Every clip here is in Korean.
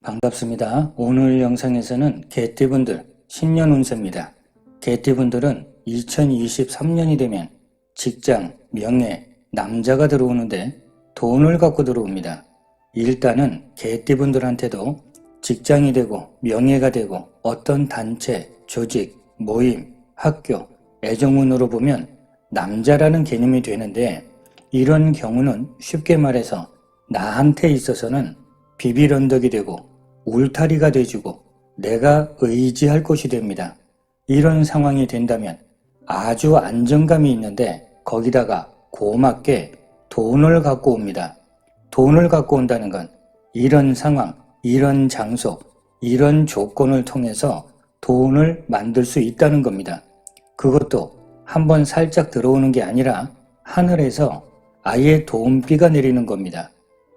반갑습니다. 오늘 영상에서는 개띠분들 신년 운세입니다. 개띠분들은 2023년이 되면 직장, 명예, 남자가 들어오는데 돈을 갖고 들어옵니다. 일단은 개띠분들한테도 직장이 되고 명예가 되고 어떤 단체, 조직, 모임, 학교, 애정운으로 보면 남자라는 개념이 되는데 이런 경우는 쉽게 말해서 나한테 있어서는 비빌 언덕이 되고 울타리가 돼주고 내가 의지할 곳이 됩니다. 이런 상황이 된다면 아주 안정감이 있는데 거기다가 고맙게 돈을 갖고 옵니다. 돈을 갖고 온다는 건 이런 상황, 이런 장소, 이런 조건을 통해서 돈을 만들 수 있다는 겁니다. 그것도 한번 살짝 들어오는 게 아니라 하늘에서 아예 돈비가 내리는 겁니다.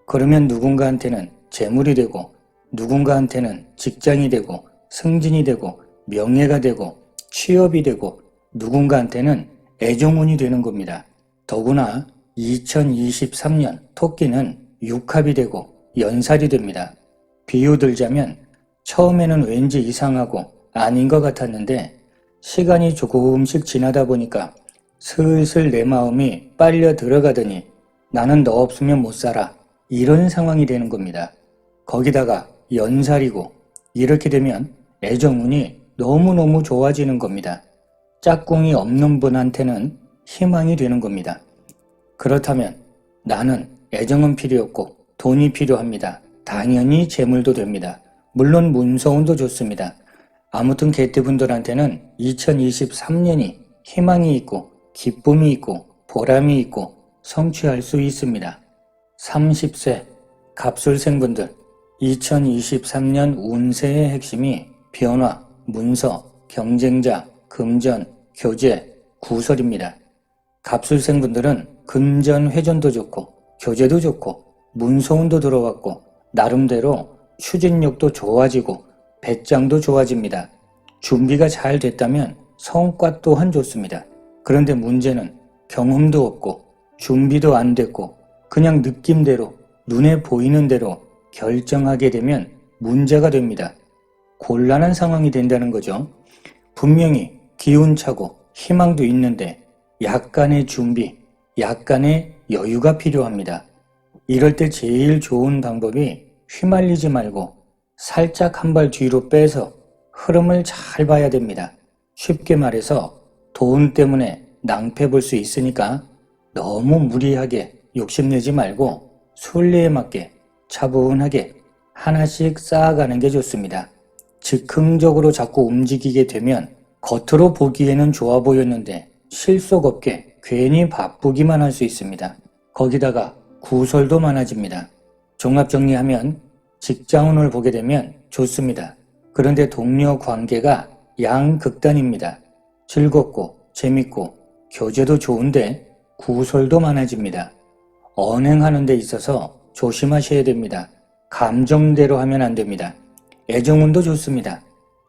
그러면 누군가한테는 재물이 되고 누군가한테는 직장이 되고 승진이 되고 명예가 되고 취업이 되고 누군가한테는 애정운이 되는 겁니다. 더구나 2023년 토끼는 육합이 되고 연살이 됩니다. 비유 들자면 처음에는 왠지 이상하고 아닌 것 같았는데 시간이 조금씩 지나다 보니까 슬슬 내 마음이 빨려 들어가더니 나는 너 없으면 못 살아. 이런 상황이 되는 겁니다. 거기다가 연살이고 이렇게 되면 애정운이 너무너무 좋아지는 겁니다. 짝꿍이 없는 분한테는 희망이 되는 겁니다. 그렇다면 나는 애정은 필요 없고 돈이 필요합니다. 당연히 재물도 됩니다. 물론 문서운도 좋습니다. 아무튼 개띠분들한테는 2023년이 희망이 있고 기쁨이 있고 보람이 있고 성취할 수 있습니다. 30세 갑술생분들 2023년 운세의 핵심이 변화, 문서, 경쟁자, 금전, 교제, 구설입니다. 갑술생분들은 금전 회전도 좋고 교제도 좋고 문서운도 들어왔고 나름대로 추진력도 좋아지고 배짱도 좋아집니다. 준비가 잘 됐다면 성과 또한 좋습니다. 그런데 문제는 경험도 없고 준비도 안 됐고 그냥 느낌대로 눈에 보이는 대로 결정하게 되면 문제가 됩니다. 곤란한 상황이 된다는 거죠. 분명히 기운차고 희망도 있는데 약간의 준비, 약간의 여유가 필요합니다. 이럴 때 제일 좋은 방법이 휘말리지 말고 살짝 한 발 뒤로 빼서 흐름을 잘 봐야 됩니다. 쉽게 말해서 돈 때문에 낭패 볼 수 있으니까 너무 무리하게 욕심내지 말고 순리에 맞게 차분하게 하나씩 쌓아가는 게 좋습니다. 즉흥적으로 자꾸 움직이게 되면 겉으로 보기에는 좋아 보였는데 실속 없게 괜히 바쁘기만 할 수 있습니다. 거기다가 구설도 많아집니다. 종합정리하면 직장운을 보게 되면 좋습니다. 그런데 동료 관계가 양극단입니다. 즐겁고 재밌고 교제도 좋은데 구설도 많아집니다. 언행하는 데 있어서 조심하셔야 됩니다. 감정대로 하면 안 됩니다. 애정운도 좋습니다.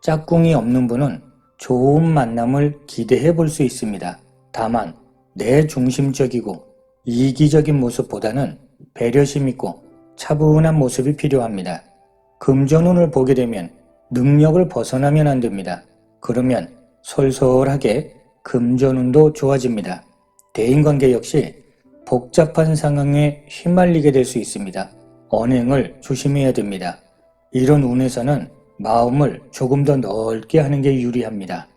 짝꿍이 없는 분은 좋은 만남을 기대해 볼 수 있습니다. 다만 내 중심적이고 이기적인 모습보다는 배려심 있고 차분한 모습이 필요합니다. 금전운을 보게 되면 능력을 벗어나면 안 됩니다. 그러면 솔솔하게 금전운도 좋아집니다. 대인관계 역시 복잡한 상황에 휘말리게 될 수 있습니다. 언행을 조심해야 됩니다. 이런 운에서는 마음을 조금 더 넓게 하는 게 유리합니다.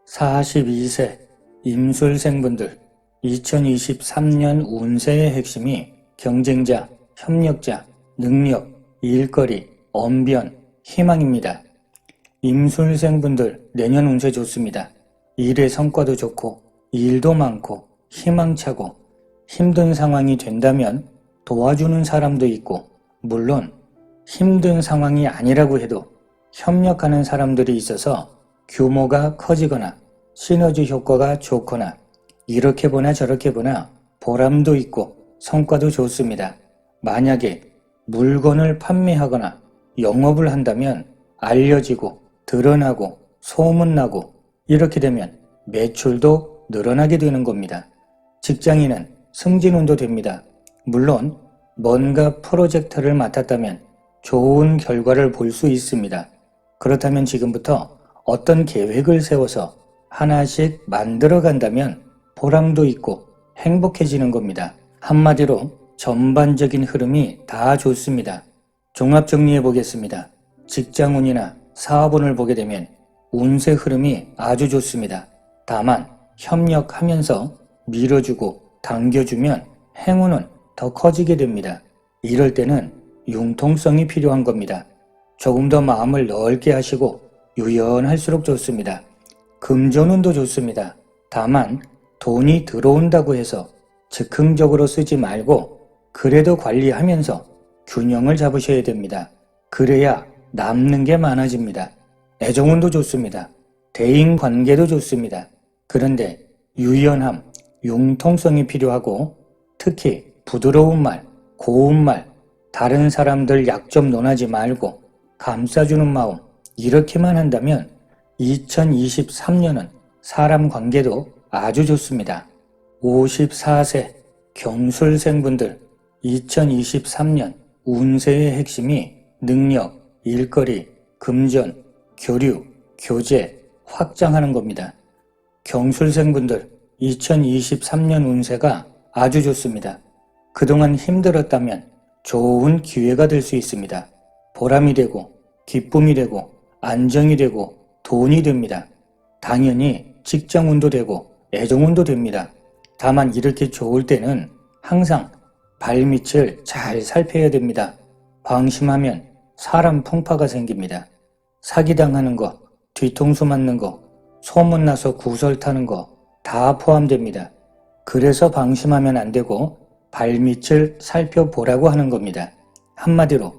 42세 임술생분들 2023년 운세의 핵심이 경쟁자, 협력자, 능력, 일거리, 언변, 희망입니다. 임술생분들 내년 운세 좋습니다. 일의 성과도 좋고 일도 많고 희망차고 힘든 상황이 된다면 도와주는 사람도 있고 물론 힘든 상황이 아니라고 해도 협력하는 사람들이 있어서 규모가 커지거나 시너지 효과가 좋거나 이렇게 보나 저렇게 보나 보람도 있고 성과도 좋습니다. 만약에 물건을 판매하거나 영업을 한다면 알려지고 드러나고 소문나고 이렇게 되면 매출도 늘어나게 되는 겁니다. 직장인은 승진운도 됩니다. 물론 뭔가 프로젝트를 맡았다면 좋은 결과를 볼 수 있습니다. 그렇다면 지금부터 어떤 계획을 세워서 하나씩 만들어 간다면 보람도 있고 행복해지는 겁니다. 한마디로 전반적인 흐름이 다 좋습니다. 종합 정리해 보겠습니다. 직장운이나 사업운을 보게 되면 운세 흐름이 아주 좋습니다. 다만 협력하면서 밀어주고 당겨주면 행운은 더 커지게 됩니다. 이럴 때는 융통성이 필요한 겁니다. 조금 더 마음을 넓게 하시고 유연할수록 좋습니다. 금전운도 좋습니다. 다만 돈이 들어온다고 해서 즉흥적으로 쓰지 말고 그래도 관리하면서 균형을 잡으셔야 됩니다. 그래야 남는 게 많아집니다. 애정운도 좋습니다. 대인관계도 좋습니다. 그런데 유연함, 융통성이 필요하고 특히 부드러운 말, 고운 말, 다른 사람들 약점 논하지 말고 감싸주는 마음 이렇게만 한다면 2023년은 사람 관계도 아주 좋습니다. 54세 경술생분들 2023년 운세의 핵심이 능력, 일거리, 금전, 교류, 교제, 확장하는 겁니다. 경술생분들 2023년 운세가 아주 좋습니다. 그동안 힘들었다면 좋은 기회가 될 수 있습니다. 보람이 되고 기쁨이 되고 안정이 되고 돈이 됩니다. 당연히 직장운도 되고 애정운도 됩니다. 다만 이렇게 좋을 때는 항상 발밑을 잘 살펴야 됩니다. 방심하면 사람 풍파가 생깁니다. 사기당하는 거, 뒤통수 맞는 거, 소문나서 구설 타는 거 다 포함됩니다. 그래서 방심하면 안 되고 발밑을 살펴보라고 하는 겁니다. 한마디로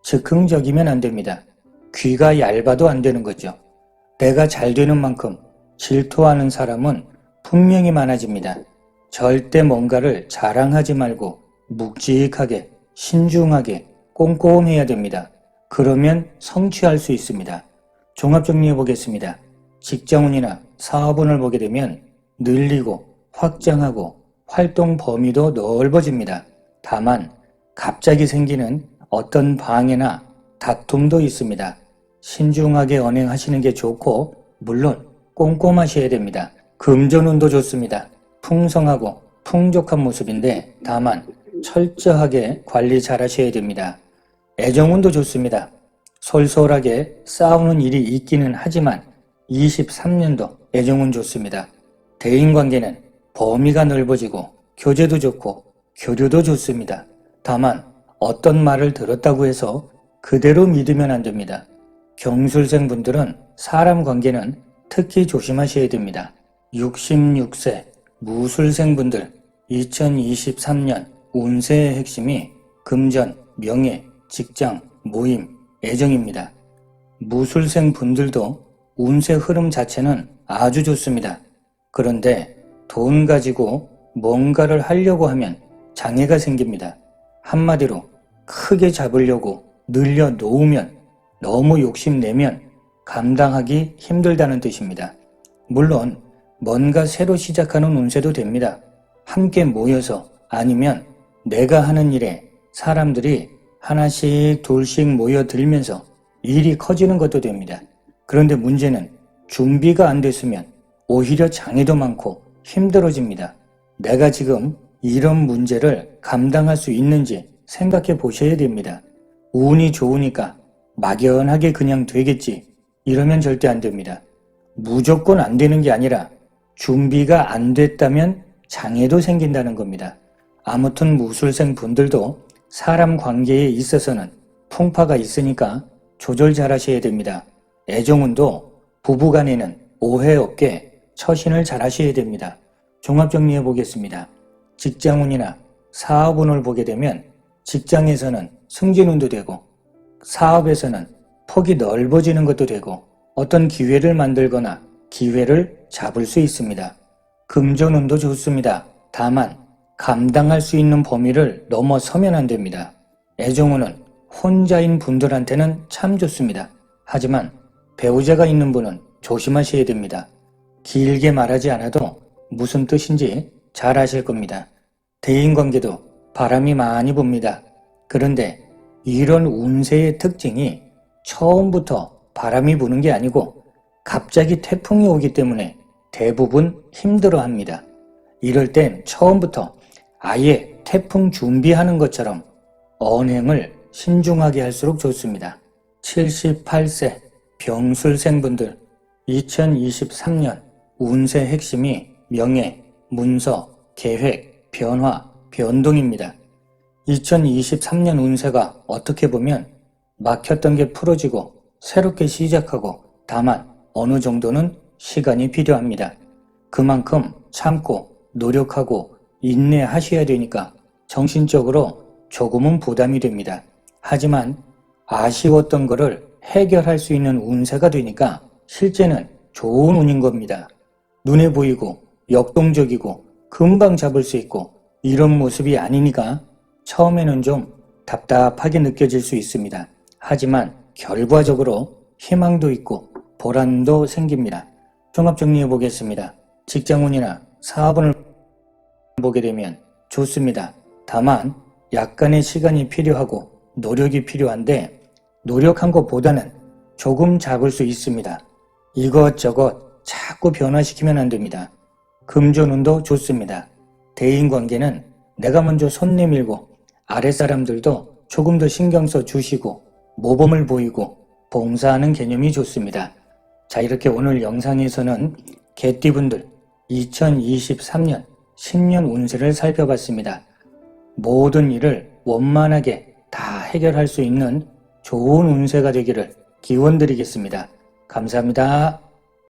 즉흥적이면 안 됩니다. 귀가 얇아도 안 되는 거죠. 내가 잘 되는 만큼 질투하는 사람은 분명히 많아집니다. 절대 뭔가를 자랑하지 말고 묵직하게, 신중하게, 꼼꼼해야 됩니다. 그러면 성취할 수 있습니다. 종합 정리해 보겠습니다. 직장운이나 사업운을 보게 되면 늘리고 확장하고 활동 범위도 넓어집니다. 다만 갑자기 생기는 어떤 방해나 다툼도 있습니다. 신중하게 언행하시는 게 좋고 물론 꼼꼼하셔야 됩니다. 금전운도 좋습니다. 풍성하고 풍족한 모습인데 다만 철저하게 관리 잘 하셔야 됩니다. 애정운도 좋습니다. 솔솔하게 싸우는 일이 있기는 하지만 23년도 애정운 좋습니다. 대인관계는 범위가 넓어지고 교제도 좋고 교류도 좋습니다. 다만 어떤 말을 들었다고 해서 그대로 믿으면 안 됩니다. 경술생 분들은 사람 관계는 특히 조심하셔야 됩니다. 66세 무술생 분들 2023년 운세의 핵심이 금전, 명예, 직장, 모임, 애정입니다. 무술생 분들도 운세 흐름 자체는 아주 좋습니다. 그런데 돈 가지고 뭔가를 하려고 하면 장애가 생깁니다. 한마디로 크게 잡으려고 늘려 놓으면 너무 욕심내면 감당하기 힘들다는 뜻입니다. 물론 뭔가 새로 시작하는 운세도 됩니다. 함께 모여서 아니면 내가 하는 일에 사람들이 하나씩 둘씩 모여들면서 일이 커지는 것도 됩니다. 그런데 문제는 준비가 안 됐으면 오히려 장애도 많고 힘들어집니다. 내가 지금 이런 문제를 감당할 수 있는지 생각해 보셔야 됩니다. 운이 좋으니까 막연하게 그냥 되겠지 이러면 절대 안 됩니다. 무조건 안 되는 게 아니라 준비가 안 됐다면 장애도 생긴다는 겁니다. 아무튼 무술생 분들도 사람 관계에 있어서는 풍파가 있으니까 조절 잘 하셔야 됩니다. 애정운도 부부간에는 오해 없게 처신을 잘 하셔야 됩니다. 종합 정리해 보겠습니다. 직장운이나 사업운을 보게 되면 직장에서는 승진운도 되고 사업에서는 폭이 넓어지는 것도 되고 어떤 기회를 만들거나 기회를 잡을 수 있습니다. 금전운도 좋습니다. 다만 감당할 수 있는 범위를 넘어서면 안 됩니다. 애정운은 혼자인 분들한테는 참 좋습니다. 하지만 배우자가 있는 분은 조심하셔야 됩니다. 길게 말하지 않아도 무슨 뜻인지 잘 아실 겁니다. 대인관계도 바람이 많이 붑니다. 그런데 이런 운세의 특징이 처음부터 바람이 부는 게 아니고 갑자기 태풍이 오기 때문에 대부분 힘들어합니다. 이럴 땐 처음부터 아예 태풍 준비하는 것처럼 언행을 신중하게 할수록 좋습니다. 78세 병술생분들 2023년 운세 핵심이 명예, 문서, 계획, 변화, 변동입니다. 2023년 운세가 어떻게 보면 막혔던 게 풀어지고 새롭게 시작하고 다만 어느 정도는 시간이 필요합니다. 그만큼 참고 노력하고 인내하셔야 되니까 정신적으로 조금은 부담이 됩니다. 하지만 아쉬웠던 것을 해결할 수 있는 운세가 되니까 실제는 좋은 운인 겁니다. 눈에 보이고 역동적이고 금방 잡을 수 있고 이런 모습이 아니니까 처음에는 좀 답답하게 느껴질 수 있습니다. 하지만 결과적으로 희망도 있고 보람도 생깁니다. 종합 정리해 보겠습니다. 직장운이나 사업운을 보게 되면 좋습니다. 다만 약간의 시간이 필요하고 노력이 필요한데 노력한 것보다는 조금 잡을 수 있습니다. 이것저것 자꾸 변화시키면 안 됩니다. 금전운도 좋습니다. 대인관계는 내가 먼저 손 내밀고 아랫사람들도 조금 더 신경 써 주시고 모범을 보이고 봉사하는 개념이 좋습니다. 자, 이렇게 오늘 영상에서는 개띠분들 2023년 신년 운세를 살펴봤습니다. 모든 일을 원만하게 다 해결할 수 있는 좋은 운세가 되기를 기원드리겠습니다. 감사합니다.